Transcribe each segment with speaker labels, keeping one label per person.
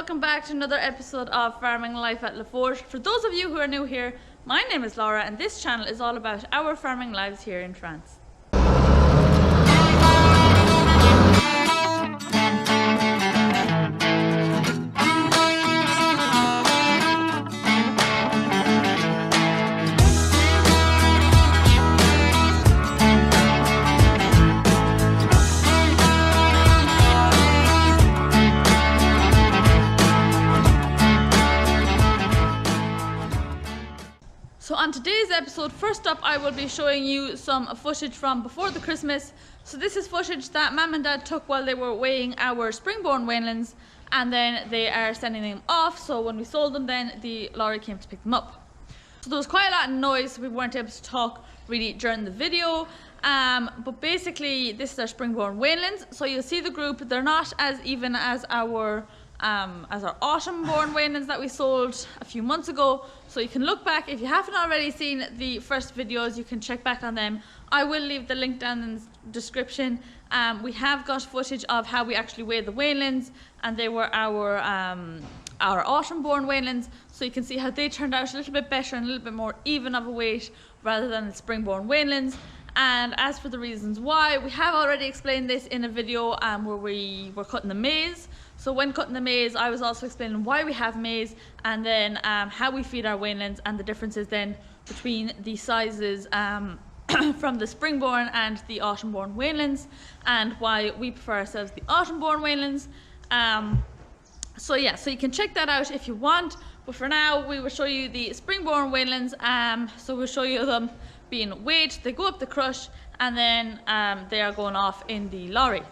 Speaker 1: welcome back to another episode of Farming Life at LaForge. For those of you who are new here, my name is Laura and this channel is all about our farming lives here in France. So on today's episode, first up I will be showing you some footage from before the Christmas. So this is footage that Mam and Dad took while they were weighing our spring-born weanlings, and then they are sending them off. So when we sold them, then the lorry came to pick them up. So there was quite a lot of noise, so we weren't able to talk really during the video. But basically this is our spring-born weanlings. So you'll see the group, they're not as even as our autumn-born weanlings that we sold a few months ago. So you can look back, if you haven't already seen the first videos, you can check back on them. I will leave the link down in the description. We have got footage of how we actually weighed the weanlings, and they were our autumn-born weanlings. So you can see how they turned out a little bit better and a little bit more even of a weight rather than the spring-born weanlings. And as for the reasons why, we have already explained this in a video where we were cutting the maize. So when cutting the maize, I was also explaining why we have maize, and then how we feed our weanlings, and the differences then between the sizes from the spring-born and the autumn-born weanlings, and why we prefer ourselves the autumn-born weanlings. So yeah, so you can check that out if you want. But for now, we will show you the spring-born weanlings. So we'll show you them being weighed. They go up the crush, and then they are going off in the lorry.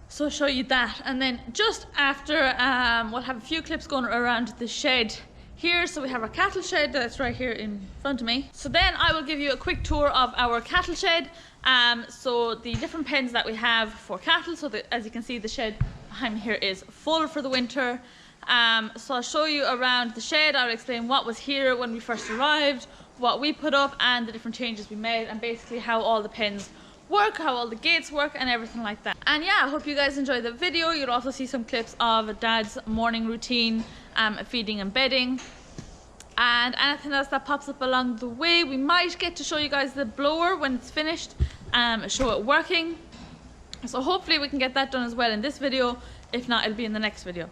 Speaker 1: So I'll show you that, and then just after we'll have a few clips going around the shed here. So we have our cattle shed that's right here in front of me. So then I will give you a quick tour of our cattle shed. So the different pens that we have for cattle. So as you can see, the shed behind me here is full for the winter. So I'll show you around the shed. I'll explain what was here when we first arrived, what we put up, and the different changes we made, and basically how all the pens work, how all the gates work, and everything like that. And yeah, I hope you guys enjoyed the video. You'll also see some clips of Dad's morning routine, feeding and bedding, and anything else that pops up along the way. We might get to show you guys the blower when it's finished, show it working. So hopefully we can get that done as well in this video. If not, it'll be in the next video.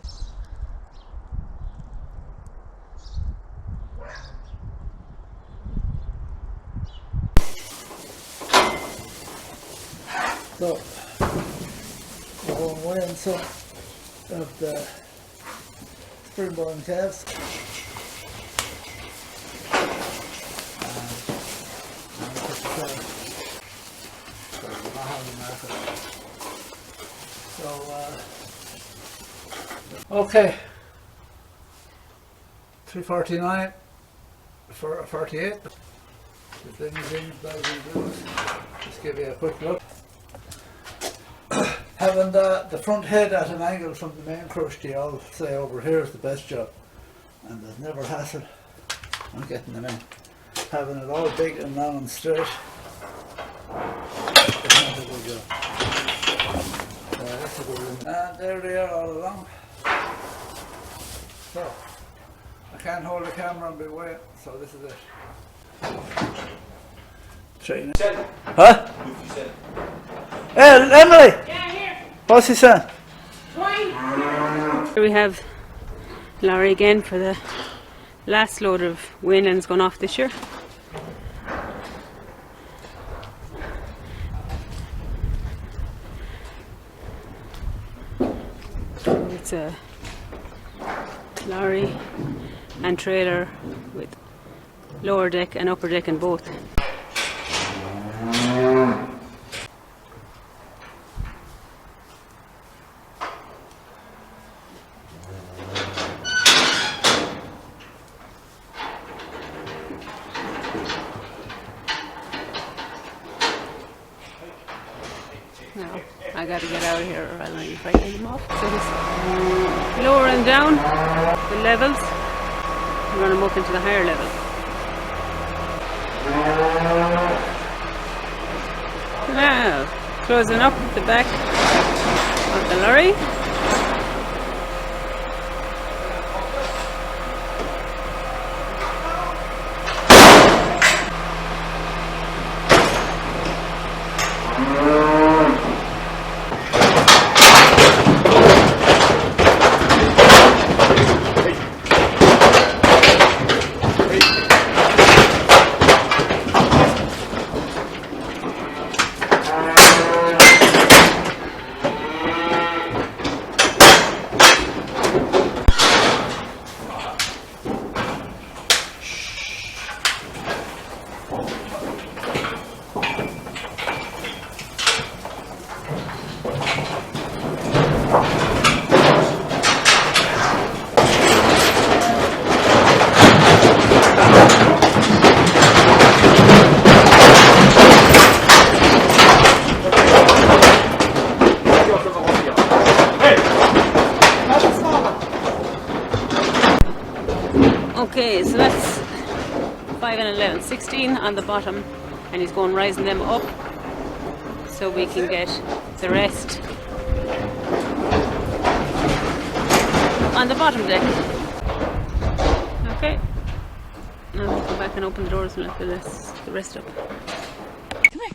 Speaker 2: So, we're going to weigh in some of the spring-born calves. Okay, 349 for a 48. The thing is in, just give you a quick look. Having the front head at an angle from the main crush, they all say over here is the best job, and there's never hassle on getting them in. Having it all big and long and straight is not a good job. That's a good one. And there they are all along. So I can't hold the camera and be weighing, so this is it. Training. Huh? Hey, Emily! What's he saying?
Speaker 3: Here we have lorry again for the last load of weanlings going off this year. It's a lorry and trailer with lower deck and upper deck in both. Now, I got to get out of here or I'll be fighting them off. So just lowering down the levels and run them up into the higher level. Now, closing up the back of the lorry. Okay, so that's 5 and 11, 16 on the bottom, and he's going rising them up so we can get the rest on the bottom deck. Okay, now we'll go back and open the doors and let the rest up.
Speaker 1: Come here.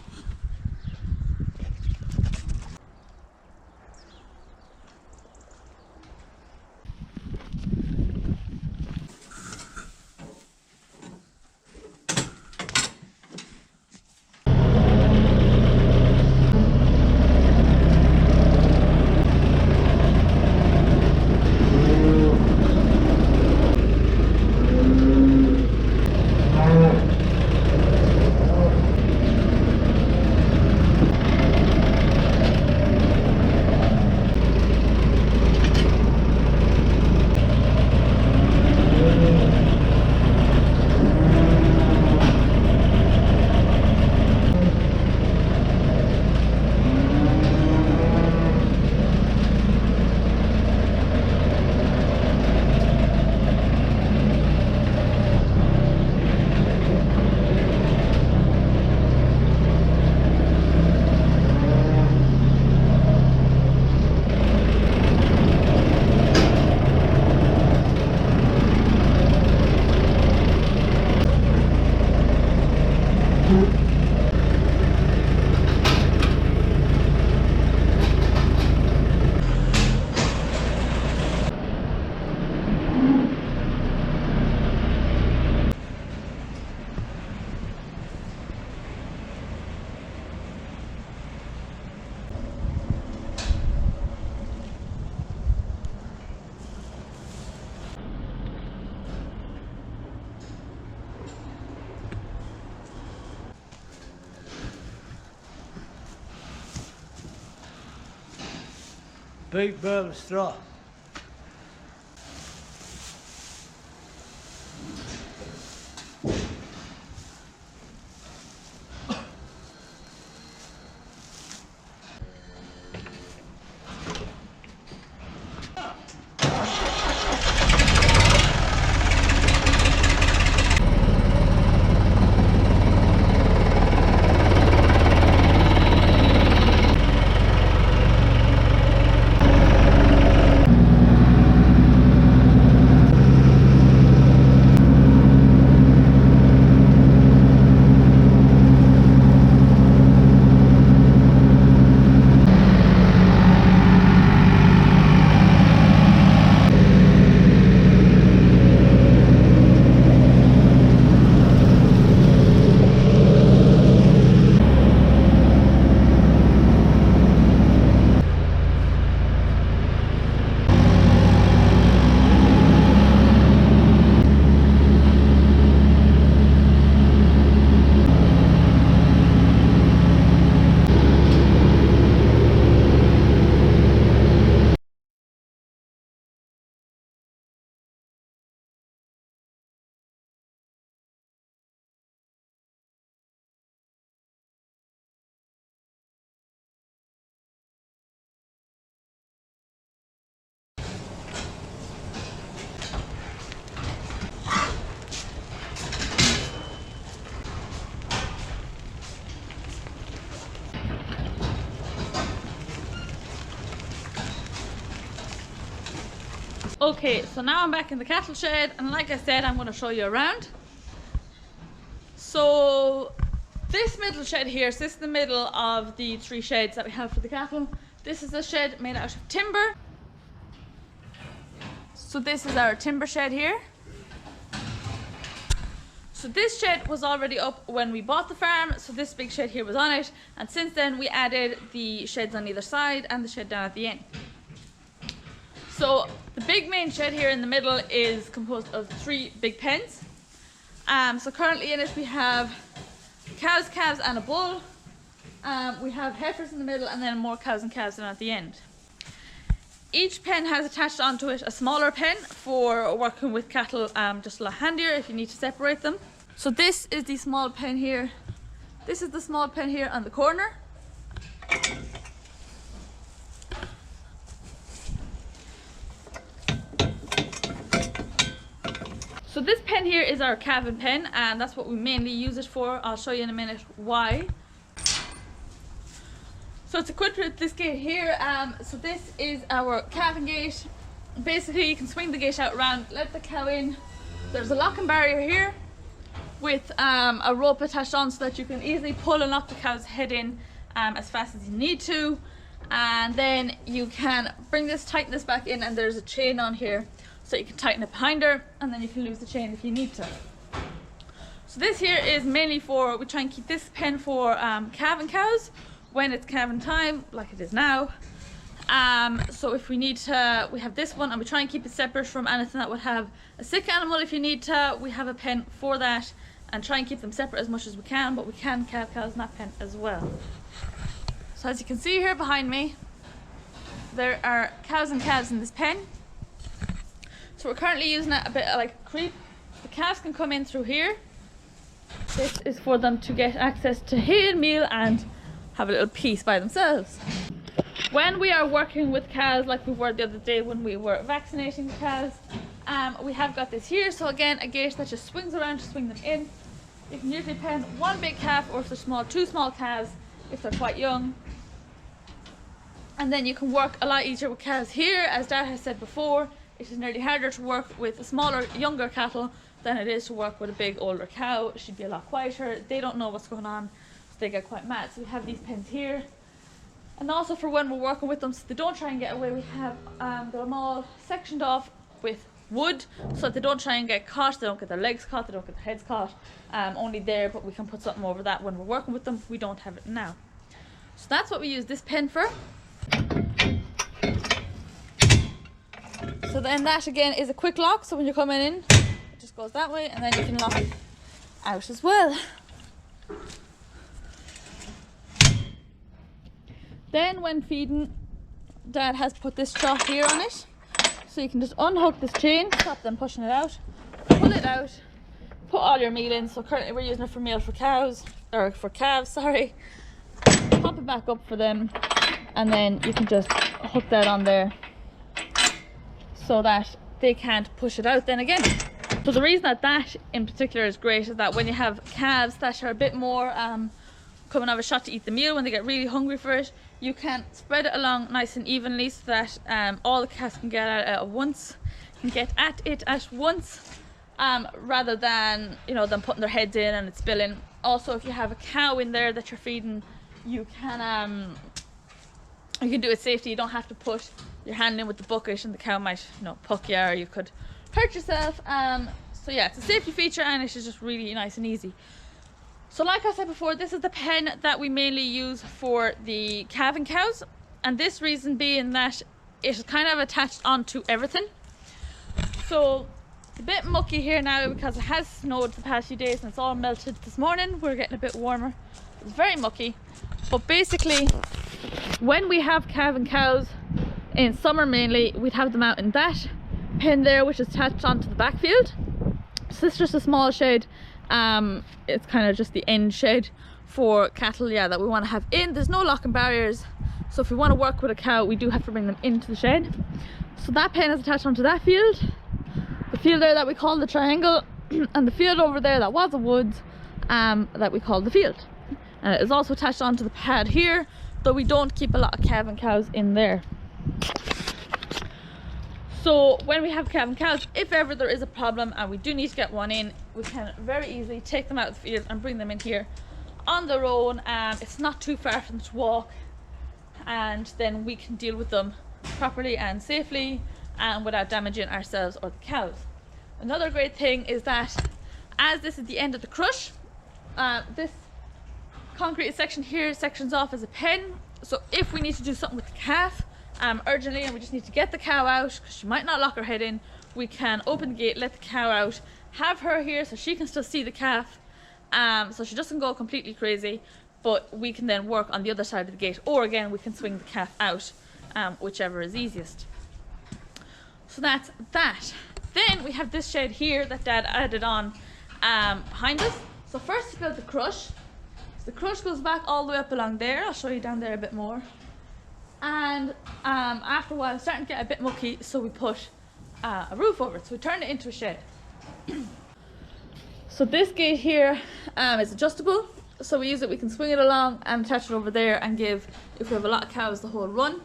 Speaker 2: Big bale of straw.
Speaker 1: Okay, so now I'm back in the cattle shed, and like I said, I'm going to show you around. So this middle shed here, so this is the middle of the 3 sheds that we have for the cattle. This is a shed made out of timber. So this is our timber shed here. So this shed was already up when we bought the farm, so this big shed here was on it, and since then we added the sheds on either side and the shed down at the end. So the big main shed here in the middle is composed of 3 big pens. So currently in it we have cows, calves and a bull. We have heifers in the middle and then more cows and calves down at the end. Each pen has attached onto it a smaller pen for working with cattle, just a lot handier if you need to separate them. So this is the small pen here. This is the small pen here on the corner. So this pen here is our calving pen, and that's what we mainly use it for. I'll show you in a minute why. So it's equipped with this gate here. So this is our calving gate. Basically you can swing the gate out around, let the cow in. There's a locking barrier here with a rope attached on so that you can easily pull and lock the cow's head in as fast as you need to. And then you can bring this, tighten this back in, and there's a chain on here so you can tighten it behind her, and then you can lose the chain if you need to. So this here is mainly for, we try and keep this pen for calving cows when it's calving time, like it is now. So if we need to, we have this one, and we try and keep it separate from anything that would have a sick animal. If you need to, we have a pen for that, and try and keep them separate as much as we can, but we can calve cows in that pen as well. So as you can see here behind me, there are cows and calves in this pen. So we're currently using it a bit like a creep. The calves can come in through here. This is for them to get access to hay and meal and have a little piece by themselves. When we are working with cows, like we were the other day when we were vaccinating the cows, we have got this here. So again, a gate that just swings around to swing them in. You can usually pen 1 big calf, or if they're small, 2 small calves if they're quite young. And then you can work a lot easier with cows here. As Dad has said before, it is nearly harder to work with smaller, younger cattle than it is to work with a big, older cow. She'd be a lot quieter. They don't know what's going on, so they get quite mad. So we have these pens here. And also for when we're working with them, so they don't try and get away, we have them all sectioned off with wood so that they don't try and get caught. They don't get their legs caught, they don't get their heads caught. Only there, but we can put something over that when we're working with them. We don't have it now. So that's what we use this pen for. So then that again is a quick lock, so when you're coming in, it just goes that way, and then you can lock it out as well. Then when feeding, Dad has put this strap here on it, so you can just unhook this chain, stop them pushing it out, pull it out, put all your meal in. So currently we're using it for meal for cows, or for calves, sorry. Pop it back up for them, and then you can just hook that on there so that they can't push it out then again. So the reason that that in particular is great is that when you have calves that are a bit more coming out of a shot to eat the meal, when they get really hungry for it, you can spread it along nice and evenly so that all the calves can get at it at once, rather than, you know, them putting their heads in and it's spilling. Also, if you have a cow in there that you're feeding, you can do it safely. You don't have to put your hand in with the bucket and the cow might, you know, puck you, or you could hurt yourself. So yeah, it's a safety feature, and it's just really nice and easy. So like I said before, this is the pen that we mainly use for the calving cows, and this reason being that it is kind of attached onto everything. So it's a bit mucky here now because it has snowed the past few days and it's all melted this morning. We're getting a bit warmer. It's very mucky, but basically when we have calving cows in summer mainly, we'd have them out in that pen there, which is attached onto the backfield. So it's just a small shed. It's kind of just the end shed for cattle, yeah, that we want to have in. There's no locking barriers, so if we want to work with a cow, we do have to bring them into the shed. So that pen is attached onto that field, the field there that we call the triangle, and the field over there that was a woods that we call the field. And it is also attached onto the pad here, though we don't keep a lot of calving cows in there. So when we have calving cows, if ever there is a problem and we do need to get one in, we can very easily take them out of the field and bring them in here on their own. It's not too far for them to walk, and then we can deal with them properly and safely and without damaging ourselves or the cows. Another great thing is that as this is the end of the crush, this concrete section here sections off as a pen. So if we need to do something with the calf urgently, and we just need to get the cow out because she might not lock her head in, we can open the gate, let the cow out, have her here so she can still see the calf, so she doesn't go completely crazy, but we can then work on the other side of the gate, or again we can swing the calf out, whichever is easiest. So that's that. Then we have this shed here that Dad added on behind us. So first to build the crush. So the crush goes back all the way up along there. I'll show you down there a bit more. And after a while it's starting to get a bit mucky, so we put a roof over it. So we turned it into a shed. So this gate here is adjustable. So we use it, we can swing it along and attach it over there and give, if we have a lot of cows, the whole run.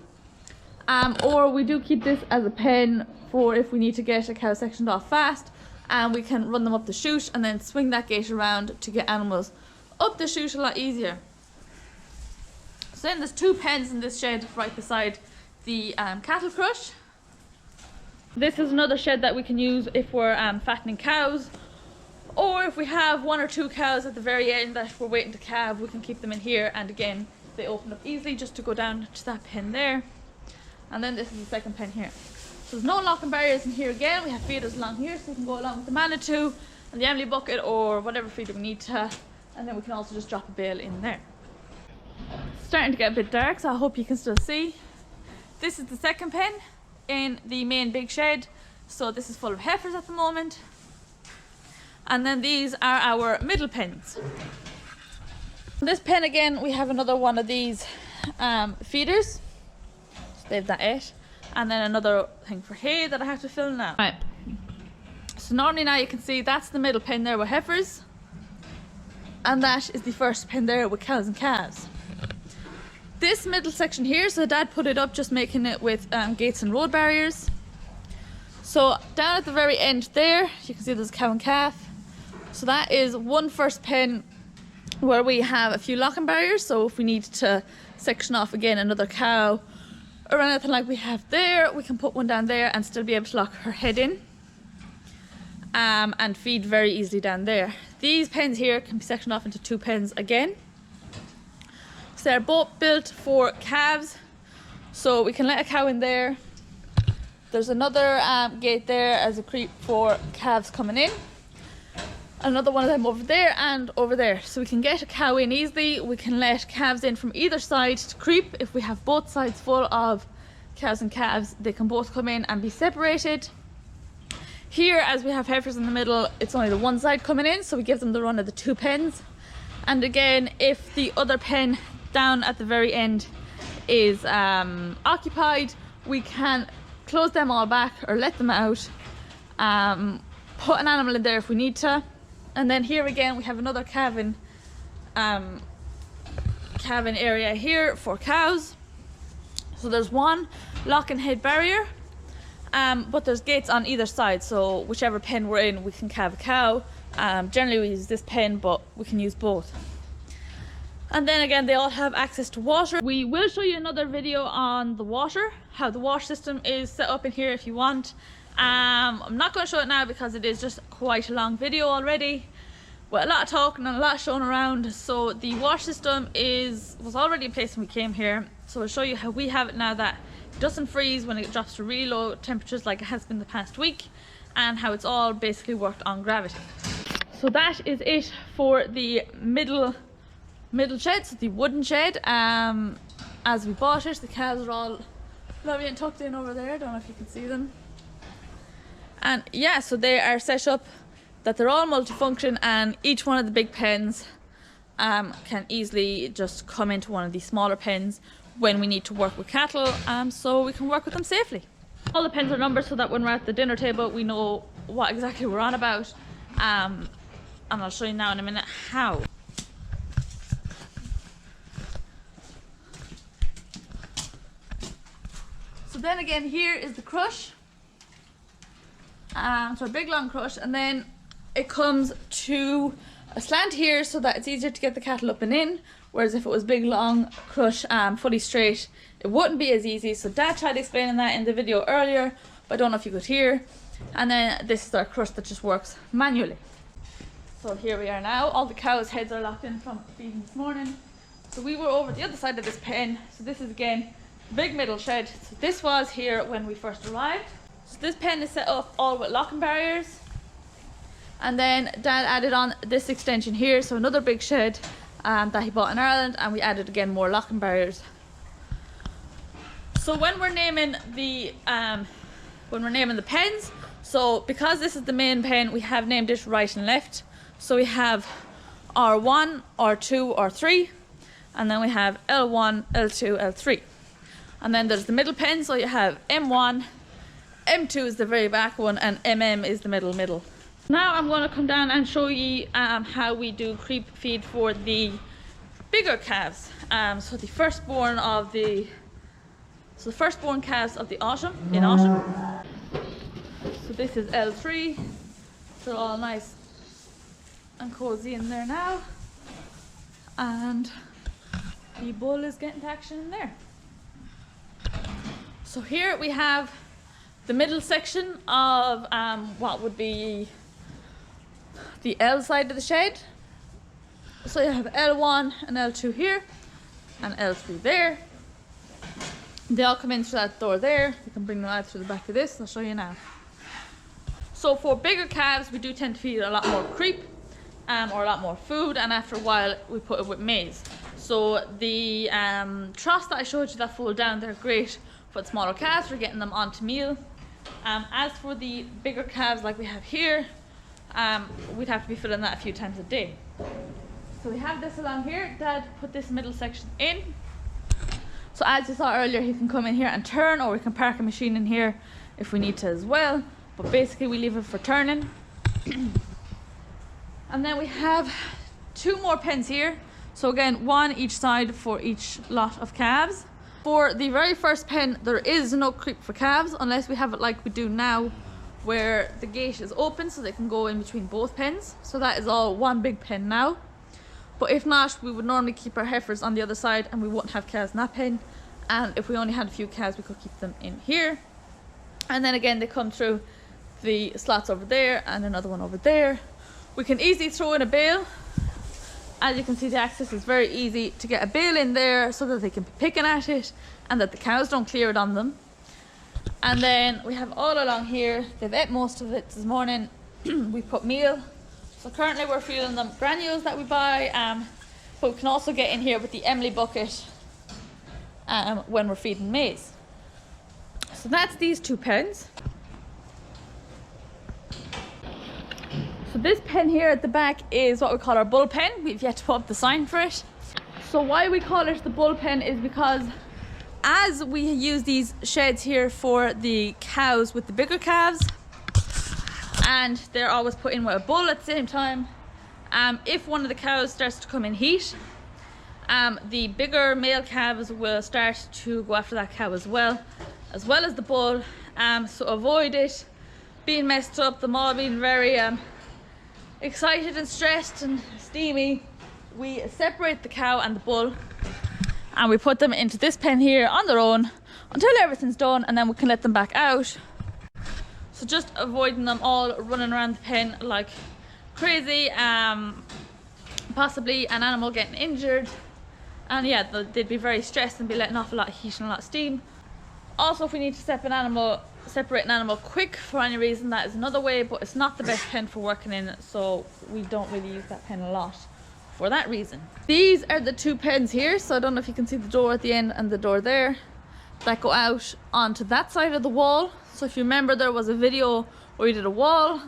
Speaker 1: Or we do keep this as a pen for if we need to get a cow sectioned off fast, and we can run them up the chute and then swing that gate around to get animals up the chute a lot easier. So then there's 2 pens in this shed right beside the cattle crush. This is another shed that we can use if we're fattening cows, or if we have 1 or 2 cows at the very end that we're waiting to calve, we can keep them in here, and again they open up easily just to go down to that pen there. And then this is the second pen here. So there's no locking barriers in here again. We have feeders along here so we can go along with the Manitou and the Emily bucket or whatever feeder we need to, and then we can also just drop a bale in there. It's starting to get a bit dark, so I hope you can still see. This is the second pen in the main big shed. So this is full of heifers at the moment. And then these are our middle pens. This pen again, we have another one of these feeders. So they've that it. And then another thing for hay that I have to fill now. Right. So normally now you can see that's the middle pen there with heifers. And that is the first pen there with cows and calves. This middle section here, so Dad put it up just making it with gates and road barriers. So down at the very end there, you can see there's a cow and calf. So that is one first pen where we have a few locking barriers. So if we need to section off again another cow or anything like we have there, we can put one down there and still be able to lock her head in and feed very easily down there. These pens here can be sectioned off into 2 pens again. So they're both built for calves, so we can let a cow in there. There's another gate there as a creep for calves coming in. Another one of them over there and over there. So we can get a cow in easily. We can let calves in from either side to creep. If we have both sides full of cows and calves, they can both come in and be separated. Here, as we have heifers in the middle, it's only the one side coming in, so we give them the run of the 2 pens. And again, if the other pen down at the very end is occupied, we can close them all back or let them out, put an animal in there if we need to. And then here again we have another calving area here for cows. So there's one lock and head barrier, but there's gates on either side, so whichever pen we're in we can calve a cow. Generally we use this pen, but we can use both. And then again, they all have access to water. We will show you another video on the water, how the wash system is set up in here if you want. I'm not going to show it now because it is just quite a long video already, with a lot of talking and a lot shown around. So the wash system was already in place when we came here. So I'll show you how we have it now that it doesn't freeze when it drops to really low temperatures like it has been the past week, and how it's all basically worked on gravity. So that is it for the middle shed, so the wooden shed. As we bought it, the calves are all lovely and tucked in over there. I don't know if you can see them. And yeah, so they are set up that they're all multifunction, and each one of the big pens can easily just come into one of these smaller pens when we need to work with cattle, so we can work with them safely. All the pens are numbered so that when we're at the dinner table we know what exactly we're on about, and I'll show you now in a minute how. So then again, here is the crush. So a big long crush, and then it comes to a slant here so that it's easier to get the cattle up and in, whereas if it was big, long, crush, fully straight, it wouldn't be as easy. So Dad tried explaining that in the video earlier, but I don't know if you could hear. And then this is our crush that just works manually. So here we are now. All the cows' heads are locked in from feeding this morning. So we were over the other side of this pen. So this is again big middle shed. So this was here when we first arrived. So this pen is set up all with locking barriers. And then Dad added on this extension here, so another big shed that he bought in Ireland, and we added again more locking barriers. So when we're naming the pens, so because this is the main pen, we have named it right and left. So we have R1, R2, R3, and then we have L1, L2, L3. And then there's the middle pen, so you have M1, M2 is the very back one, and MM is the middle. Now I'm going to come down and show you how we do creep feed for the bigger calves. So the firstborn calves of the autumn, in autumn. So this is L3. They're all nice and cozy in there now, and the bull is getting to action in there. So here we have the middle section of what would be the L side of the shed. So you have L1 and L2 here, and L3 there. They all come in through that door there. You can bring them out through the back of this. I'll show you now. So for bigger calves, we do tend to feed a lot more creep or a lot more food, and after a while we put it with maize. So the troughs that I showed you that fold down, they're great for the smaller calves for getting them onto meal. As for the bigger calves like we have here, we'd have to be filling that a few times a day. So we have this along here. Dad put this middle section in. So as you saw earlier, he can come in here and turn, or we can park a machine in here if we need to as well. But basically we leave it for turning. And then we have two more pens here. So again, one each side for each lot of calves. For the very first pen, there is no creep for calves unless we have it like we do now, where the gate is open so they can go in between both pens. So that is all one big pen now. But if not, we would normally keep our heifers on the other side and we wouldn't have calves in that pen. And if we only had a few calves, we could keep them in here. And then again, they come through the slots over there and another one over there. We can easily throw in a bale. As you can see, the access is very easy to get a bale in there so that they can be picking at it and that the cows don't clear it on them. And then we have all along here, they've ate most of it this morning. We put meal. So currently we're feeding them granules that we buy, but we can also get in here with the Emily bucket when we're feeding maize. So that's these two pens. So this pen here at the back is what we call our bull pen. We've yet to put up the sign for it. So why we call it the bull pen is because as we use these sheds here for the cows with the bigger calves, and they're always put in with a bull at the same time, if one of the cows starts to come in heat, the bigger male calves will start to go after that cow as well as the bull. So avoid it being messed up, them all being very excited and stressed and steamy, we separate the cow and the bull and we put them into this pen here on their own until everything's done, and then we can let them back out. So just avoiding them all running around the pen like crazy, possibly an animal getting injured, and yeah, they'd be very stressed and be letting off a lot of heat and a lot of steam. Also, if we need to separate an animal quick for any reason, that is another way, but it's not the best pen for working in, so we don't really use that pen a lot for that reason. These are the two pens here, so I don't know if you can see the door at the end and the door there that go out onto that side of the wall. So if you remember, there was a video where we did a wall,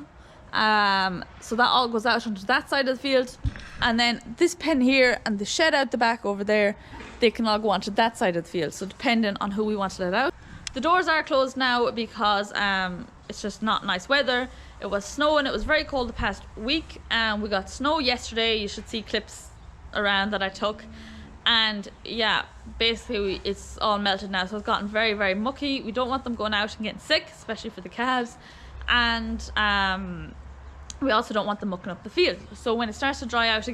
Speaker 1: so that all goes out onto that side of the field, and then this pen here and the shed out the back over there, they can all go onto that side of the field, so depending on who we want to let out. The doors are closed now because it's just not nice weather. It was snowing, it was very cold the past week, and we got snow yesterday. You should see clips around that I took, and yeah, basically it's all melted now, so it's gotten very, very mucky. We don't want them going out and getting sick, especially for the calves, and We also don't want them mucking up the field. So when it starts to dry out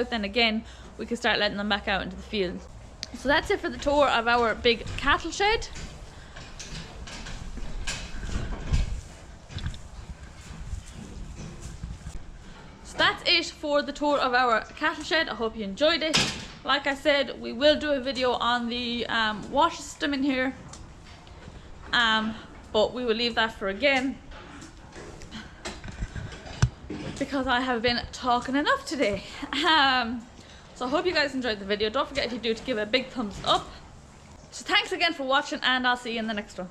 Speaker 1: then again, we can start letting them back out into the field. So that's it for the tour of our big cattle shed. So that's it for the tour of our cattle shed. I hope you enjoyed it. Like I said, we will do a video on the water system in here, but we will leave that for again, because I have been talking enough today. So I hope you guys enjoyed the video. Don't forget, if you do, to give it a big thumbs up. So thanks again for watching, and I'll see you in the next one.